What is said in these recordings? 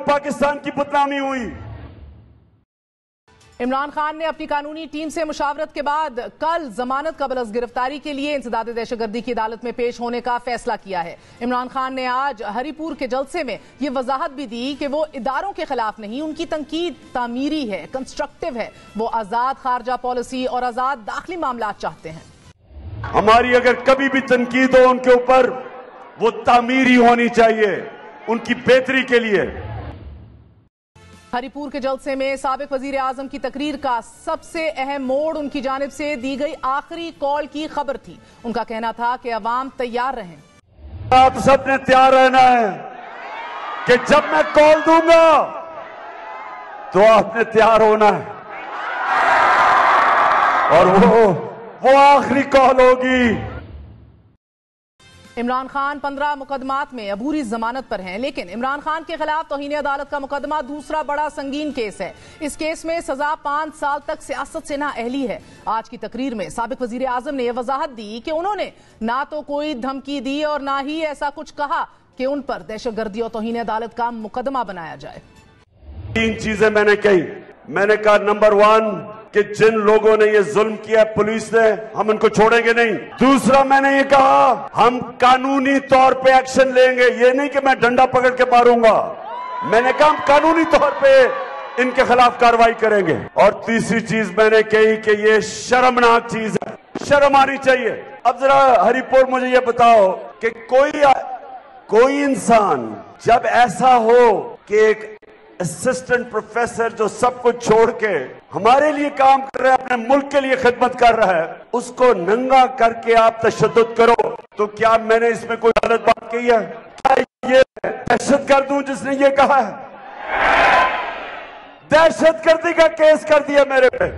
पाकिस्तान की बदनामी हुई। इमरान खान ने अपनी कानूनी टीम से मुशावरत के बाद कल जमानत कबल अज़ गिरफ्तारी के लिए इंसदाद दहशतगर्दी की अदालत में पेश होने का फैसला किया है। इमरान खान ने आज हरिपुर के जलसे में ये वजाहत भी दी कि वो इदारों के खिलाफ नहीं, उनकी तनकीद तामीरी है, कंस्ट्रक्टिव है। वो आजाद खारजा पॉलिसी और आजाद दाखिली मामलात चाहते हैं। हमारी अगर कभी भी तनकीद हो उनके ऊपर, वो तामीरी होनी चाहिए, उनकी बेहतरी के लिए। हरिपुर के जलसे में साबिक वजीर आजम की तकरीर का सबसे अहम मोड़ उनकी जानिब से दी गई आखिरी कॉल की खबर थी। उनका कहना था कि अवाम तैयार रहें। आप सबने तैयार रहना है कि जब मैं कॉल दूंगा तो आपने तैयार होना है, और वो आखिरी कॉल होगी। इमरान खान 15 मुकदमात में अबूरी जमानत पर हैं, लेकिन इमरान खान के खिलाफ तौहीन अदालत का मुकदमा दूसरा बड़ा संगीन केस है। इस केस में सजा 5 साल तक सियासत से नाअहली है। आज की तकरीर में साबिक वजीर आजम ने यह वजाहत दी कि उन्होंने ना तो कोई धमकी दी और ना ही ऐसा कुछ कहा कि उन पर दहशतगर्दी और तौहीन अदालत का मुकदमा बनाया जाए। 3 चीजें मैंने कही। मैंने कहा नंबर 1 कि जिन लोगों ने ये जुल्म किया पुलिस ने, हम उनको छोड़ेंगे नहीं। दूसरा मैंने ये कहा हम कानूनी तौर पे एक्शन लेंगे, ये नहीं कि मैं डंडा पकड़ के मारूंगा। मैंने कहा हम कानूनी तौर पे इनके खिलाफ कार्रवाई करेंगे। और तीसरी चीज मैंने कही कि ये शर्मनाक चीज है, शर्म आनी चाहिए। अब जरा हरिपुर मुझे ये बताओ कि कोई इंसान जब ऐसा हो कि एक असिस्टेंट प्रोफेसर जो सब कुछ छोड़ के हमारे लिए काम कर रहा है, अपने मुल्क के लिए खिदमत कर रहा है, उसको नंगा करके आप तशद्दुद करो, तो क्या मैंने इसमें कोई गलत बात कही है? क्या ये दहशतगर्द हूं जिसने ये कहा है? दहशतगर्दी का केस कर दिया मेरे पे।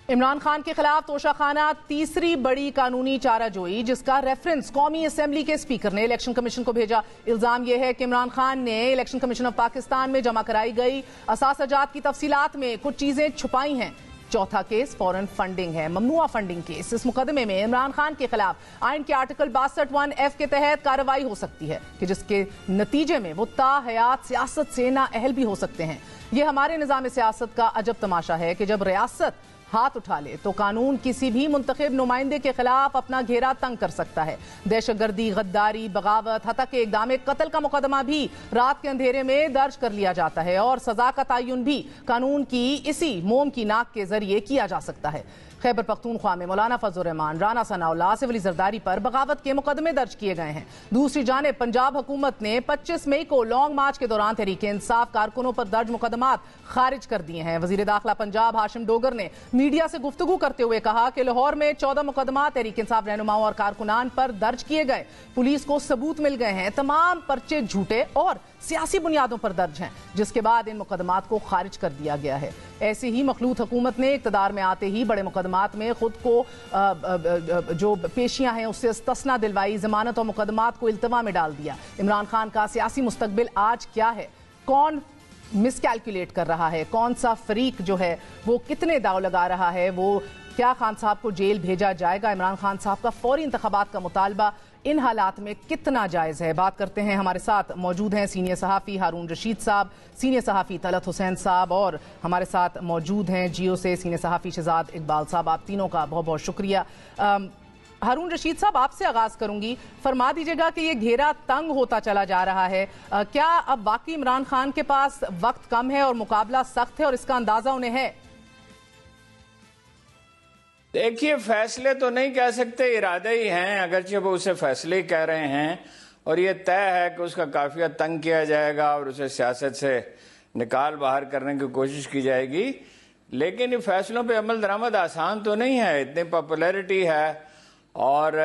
इमरान खान के खिलाफ तोशाखाना तीसरी बड़ी कानूनी चाराजोई, जिसका रेफरेंस कौमी असेंबली के स्पीकर ने इलेक्शन कमीशन को भेजा। इल्जाम यह है कि इमरान खान ने इलेक्शन कमीशन ऑफ पाकिस्तान में जमा कराई गई असासजात की तफसीलात में कुछ चीजें छुपाई हैं। चौथा केस फॉरेन फंडिंग है, ममनुआ फंडिंग केस। इस मुकदमे में इमरान खान के खिलाफ आइन के आर्टिकल 62(1)(f) के तहत कार्रवाई हो सकती है कि जिसके नतीजे में वो ताहयात सियासत से नाअहल भी हो सकते हैं। यह हमारे निजाम सियासत का अजब तमाशा है कि जब रियासत हाथ उठा ले तो कानून किसी भी मुंतखब नुमाइंदे के खिलाफ अपना घेरा तंग कर सकता है। दहशतगर्दी, गद्दारी, बगावत, हत्या के इक़दाम कत्ल का मुकदमा भी रात के अंधेरे में दर्ज कर लिया जाता है और सजा का तयन भी कानून की इसी मोम की नाक के जरिए किया जा सकता है। खैबर पख्तूनख्वा में मौलाना फजल रहमान, राना सनाउल्लाह, आसिफ अली जरदारी पर बगावत के मुकदमे दर्ज किए गए हैं। दूसरी जानिब पंजाब हुकूमत ने 25 मई को लॉन्ग मार्च के दौरान तहरीक इंसाफ कारकुनों पर दर्ज मुकदमात खारिज कर दिए हैं। वजीर दाखिला पंजाब हाशिम डोगर ने मीडिया से गुफ्तगू करते हुए कहा कि लाहौर में 14 मुकदमा तहरीक इंसाफ रहनुमाओं और कारकुनान पर दर्ज किए गए। पुलिस को सबूत मिल गए हैं, तमाम पर्चे झूठे और सियासी बुनियादों पर दर्ज हैं, जिसके बाद इन मुकदमात को खारिज कर दिया गया है। ऐसी ही मखलूत हुकूमत ने इक़्तिदार में आते ही बड़े मुकदमात में खुद को जो पेशियां हैं उससे इस्तिस्ना दिलवाई, जमानत और मुकदमात को इल्तवा में डाल दिया। इमरान खान का सियासी मुस्तकबिल आज क्या है? कौन मिसकैलकुलेट कर रहा है? कौन सा फरीक जो है वो कितने दाव लगा रहा है? वो क्या खान साहब को जेल भेजा जाएगा? इमरान खान साहब का फौरी इंतखाबात का मुतालबा इन हालात में कितना जायज़ है? बात करते हैं। हमारे साथ मौजूद हैं सीनियर सहाफ़ी हारून रशीद साहब, सीनियर सहाफ़ी तलत हुसैन साहब, और हमारे साथ मौजूद हैं जियो से सीनियर सहाफ़ी शहजाद इकबाल साहब। आप तीनों का बहुत बहुत शुक्रिया। हारून रशीद साहब, आपसे आगाज़ करूंगी। फरमा दीजिएगा कि ये घेरा तंग होता चला जा रहा है, क्या अब वाकई इमरान खान के पास वक्त कम है और मुकाबला सख्त है और इसका अंदाज़ा उन्हें है? देखिए, फैसले तो नहीं कह सकते, इरादे ही हैं, अगरचे वो उसे फैसले ही कह रहे हैं, और ये तय है कि उसका काफिया तंग किया जाएगा और उसे सियासत से निकाल बाहर करने की कोशिश की जाएगी। लेकिन ये फैसलों पे अमल दरामद आसान तो नहीं है। इतनी पॉपुलैरिटी है और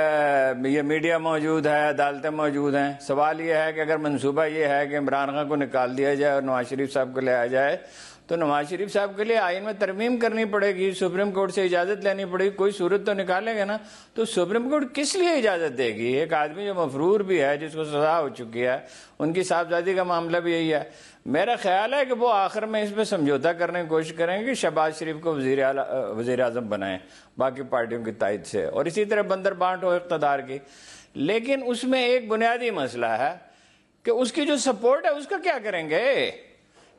ये मीडिया मौजूद है, अदालतें मौजूद हैं। सवाल ये है कि अगर मंसूबा ये है कि इमरान खान को निकाल दिया जाए और नवाज शरीफ साहब को ले आया जाए, तो नवाज शरीफ साहब के लिए आइन में तरमीम करनी पड़ेगी, सुप्रीम कोर्ट से इजाजत लेनी पड़ेगी, कोई सूरत तो निकालेगा ना। तो सुप्रीम कोर्ट किस लिए इजाजत देगी? एक आदमी जो मफरूर भी है, जिसको सजा हो चुकी है, उनकी साहबजादी का मामला भी यही है। मेरा ख्याल है कि वो आखिर में इसमें समझौता करने की कोशिश करेंगे कि शहबाज शरीफ को वजीर आजम बनाएं बाकी पार्टियों की तायद से, और इसी तरह बंदर बांट हो इक़्तिदार की। लेकिन उसमें एक बुनियादी मसला है کہ اس کی جو سپورٹ ہے اس کا کیا کریں گے؟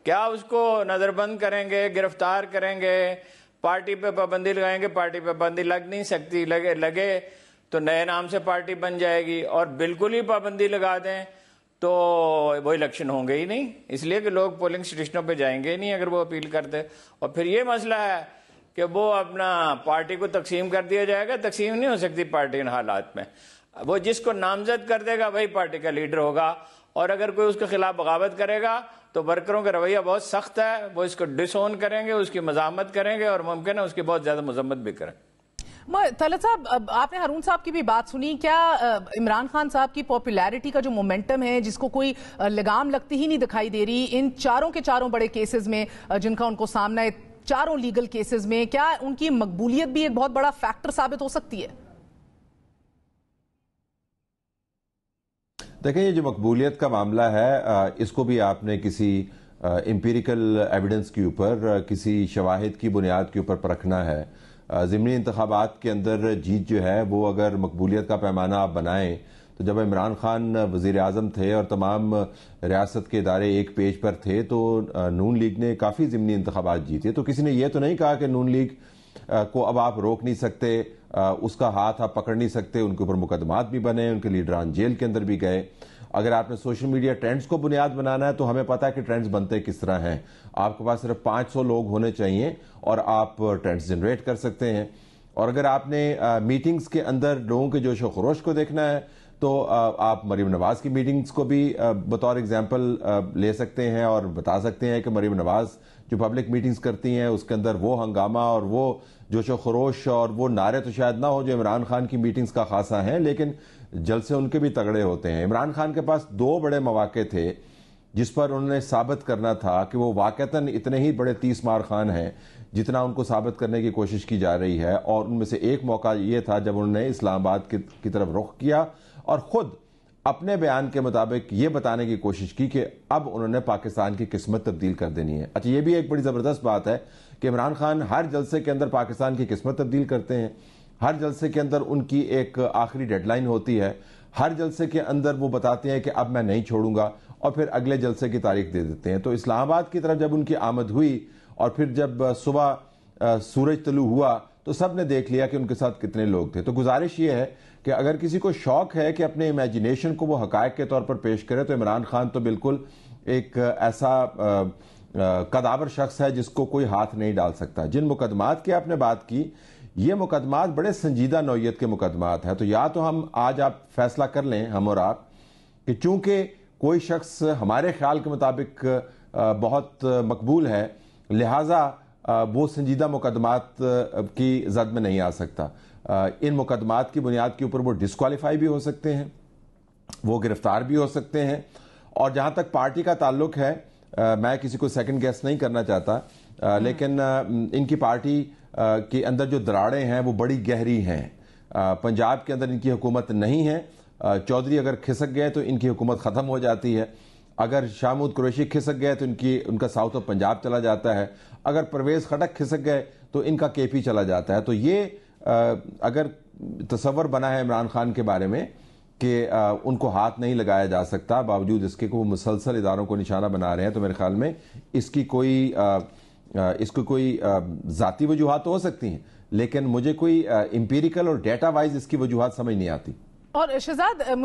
کیا اس کو نظر بند کریں گے، گرفتار کریں گے، پارٹی پہ پابندی لگائیں گے؟ پارٹی پہ پابندی لگ نہیں سکتی، لگے تو نئے نام سے پارٹی بن جائے گی، اور بالکل ہی پابندی لگا دیں تو وہ الیکشن ہوں گے ہی نہیں، اس لیے کہ لوگ پولنگ اسٹیشنوں پہ جائیں گے ہی نہیں اگر وہ اپیل کرتے۔ اور پھر یہ مسئلہ ہے کہ وہ اپنا پارٹی کو تقسیم کر دیا جائے گا، تقسیم نہیں ہو سکتی پارٹی ان حالات میں، وہ جس کو نامزد کر دے گا وہی پارٹی کا لیڈر ہوگا، اور اگر کوئی اس کے خلاف بغاوت کرے گا تو ورکروں کا رویہ بہت سخت ہے، وہ اس کو ڈس اون کریں گے، اس کی مزاحمت کریں گے، اور ممکن ہے اس کی بہت زیادہ مذمت بھی کریں۔ طلعت صاحب، آپ نے ہارون صاحب کی بھی بات سنی، کیا عمران خان صاحب کی پاپولیرٹی کا جو مومنٹم ہے جس کو کوئی لگام لگتی ہی نہیں دکھائی دے رہی ان چاروں کے چاروں بڑے کیسز میں جن کا ان کو سامنا ہے، چاروں لیگل کیسز میں، کیا ان کی مقبولیت بھی ایک بہت بڑا فیکٹر ثابت ہو سکتی ہے؟ دیکھیں، یہ جو مقبولیت کا معاملہ ہے اس کو بھی آپ نے کسی امپیریکل ایویڈنس کے اوپر، کسی شواہد کی بنیاد کے اوپر پرکھنا ہے۔ ضمنی انتخابات کے اندر جیت جو ہے وہ اگر مقبولیت کا پیمانہ آپ بنائیں تو جب عمران خان وزیر اعظم تھے اور تمام ریاست کے ادارے ایک پیج پر تھے تو نون لیگ نے کافی ضمنی انتخابات جیتے، تو کسی نے یہ تو نہیں کہا کہ نون لیگ کو اب آپ روک نہیں سکتے، اس کا ہاتھ آپ پکڑ نہیں سکتے، ان کے اوپر مقدمات بھی بنے، ان کے لیڈران جیل کے اندر بھی گئے۔ اگر آپ نے سوشل میڈیا ٹرینڈز کو بنیاد بنانا ہے تو ہمیں پتا ہے کہ ٹرینڈز بنتے کس طرح ہیں، آپ کے پاس صرف 500 لوگ ہونے چاہیے اور آپ ٹرینڈز جنریٹ کر سکتے ہیں۔ اور اگر آپ نے میٹنگز کے اندر لوگوں کے جوش و خروش کو دیکھنا ہے تو آپ مریم نواز کی میٹنگز کو بھی بطور ایگزامپل لے سکتے ہیں اور بتا سکتے ہیں کہ مریم نواز جو پبلک میٹنگز کرتی ہیں اس کے اندر وہ ہنگامہ اور وہ جوش و خروش اور وہ نعرے تو شاید نہ ہو جو عمران خان کی میٹنگز کا خاصا ہیں، لیکن جلسے ان کے بھی تگڑے ہوتے ہیں۔ عمران خان کے پاس 2 بڑے مواقع تھے جس پر انہوں نے ثابت کرنا تھا کہ وہ واقعتاً اتنے ہی بڑے 30 مار خان ہیں جتنا ان کو ثابت کرنے کی کوشش کی جا رہی ہے، اور ان میں سے ایک موقع یہ تھا جب انہوں نے اسلام آباد کی طرف رخ کیا اور خود اپنے بیان کے مطابق یہ بتانے کی کوشش کی کہ اب انہوں نے پاکستان کی قسمت تبدیل کر دینی ہے۔ اچھا، یہ بھی ایک بڑی زبردست بات ہے کہ عمران خان ہر جلسے کے اندر پاکستان کی قسمت تبدیل کرتے ہیں، ہر جلسے کے اندر ان کی ایک آخری ڈیڈ لائن ہوتی ہے، ہر جلسے کے اندر وہ بتاتے ہیں کہ اب میں نہیں چھوڑوں گا، اور پھر اگلے جلسے کی تاریخ دے دیتے ہیں۔ تو اسلام آباد کی طرف جب ان کی آمد ہوئی اور پھر جب صبح سورج طلوع ہوا تو سب نے دیکھ لیا کہ ان کے ساتھ کتنے لوگ تھے۔ تو گزارش یہ ہے کہ اگر کسی کو شوق ہے کہ اپنے امیجینیشن کو وہ حقائق کے طور پر پیش کرے تو عمران خان تو بالکل ایک ایسا قداور شخص ہے جس کو کوئی ہاتھ نہیں ڈال سکتا۔ جن مقدمات کی آپ نے بات کی، یہ مقدمات بڑے سنجیدہ نوعیت کے مقدمات ہیں، تو یا تو ہم آج آپ فیصلہ کر لیں، ہم اور آپ، کہ چونکہ کوئی شخص ہمارے خیال کے مطابق بہت مقبول ہے لہٰذا وہ سنجیدہ مقدمات کی زد میں نہیں آ سکتا، ان مقدمات کی بنیاد کے اوپر وہ ڈسکوالیفائی بھی ہو سکتے ہیں، وہ گرفتار بھی ہو سکتے ہیں۔ اور جہاں تک پارٹی کا تعلق ہے، میں کسی کو سیکنڈ گیس نہیں کرنا چاہتا، لیکن ان کی پارٹی کے اندر جو دراڑیں ہیں وہ بڑی گہری ہیں۔ پنجاب کے اندر ان کی حکومت نہیں ہے، چودھری اگر کھسک گئے تو ان کی حکومت ختم ہو جاتی ہے، اگر شاہ محمود قریشی کھسک گئے تو ان کا ساؤتھ آف پنجاب چلا جاتا ہے، اگر پرویز خٹک کھسک گئے تو ان کا کے پی چلا جاتا ہے۔ تو یہ اگر تصور بنا ہے عمران خان کے بارے میں کہ ان کو ہاتھ نہیں لگایا جا سکتا باوجود اس کے کہ وہ مسلسل اداروں کو نشانہ بنا رہے ہیں، تو میرے خیال میں اس کی کوئی ذاتی وجوہات تو ہو سکتی ہیں، لیکن مجھے کوئی امپیریکل اور ڈیٹا وائز اس کی وجوہات سمجھ نہیں آتی۔ اور شہزاد، مجھے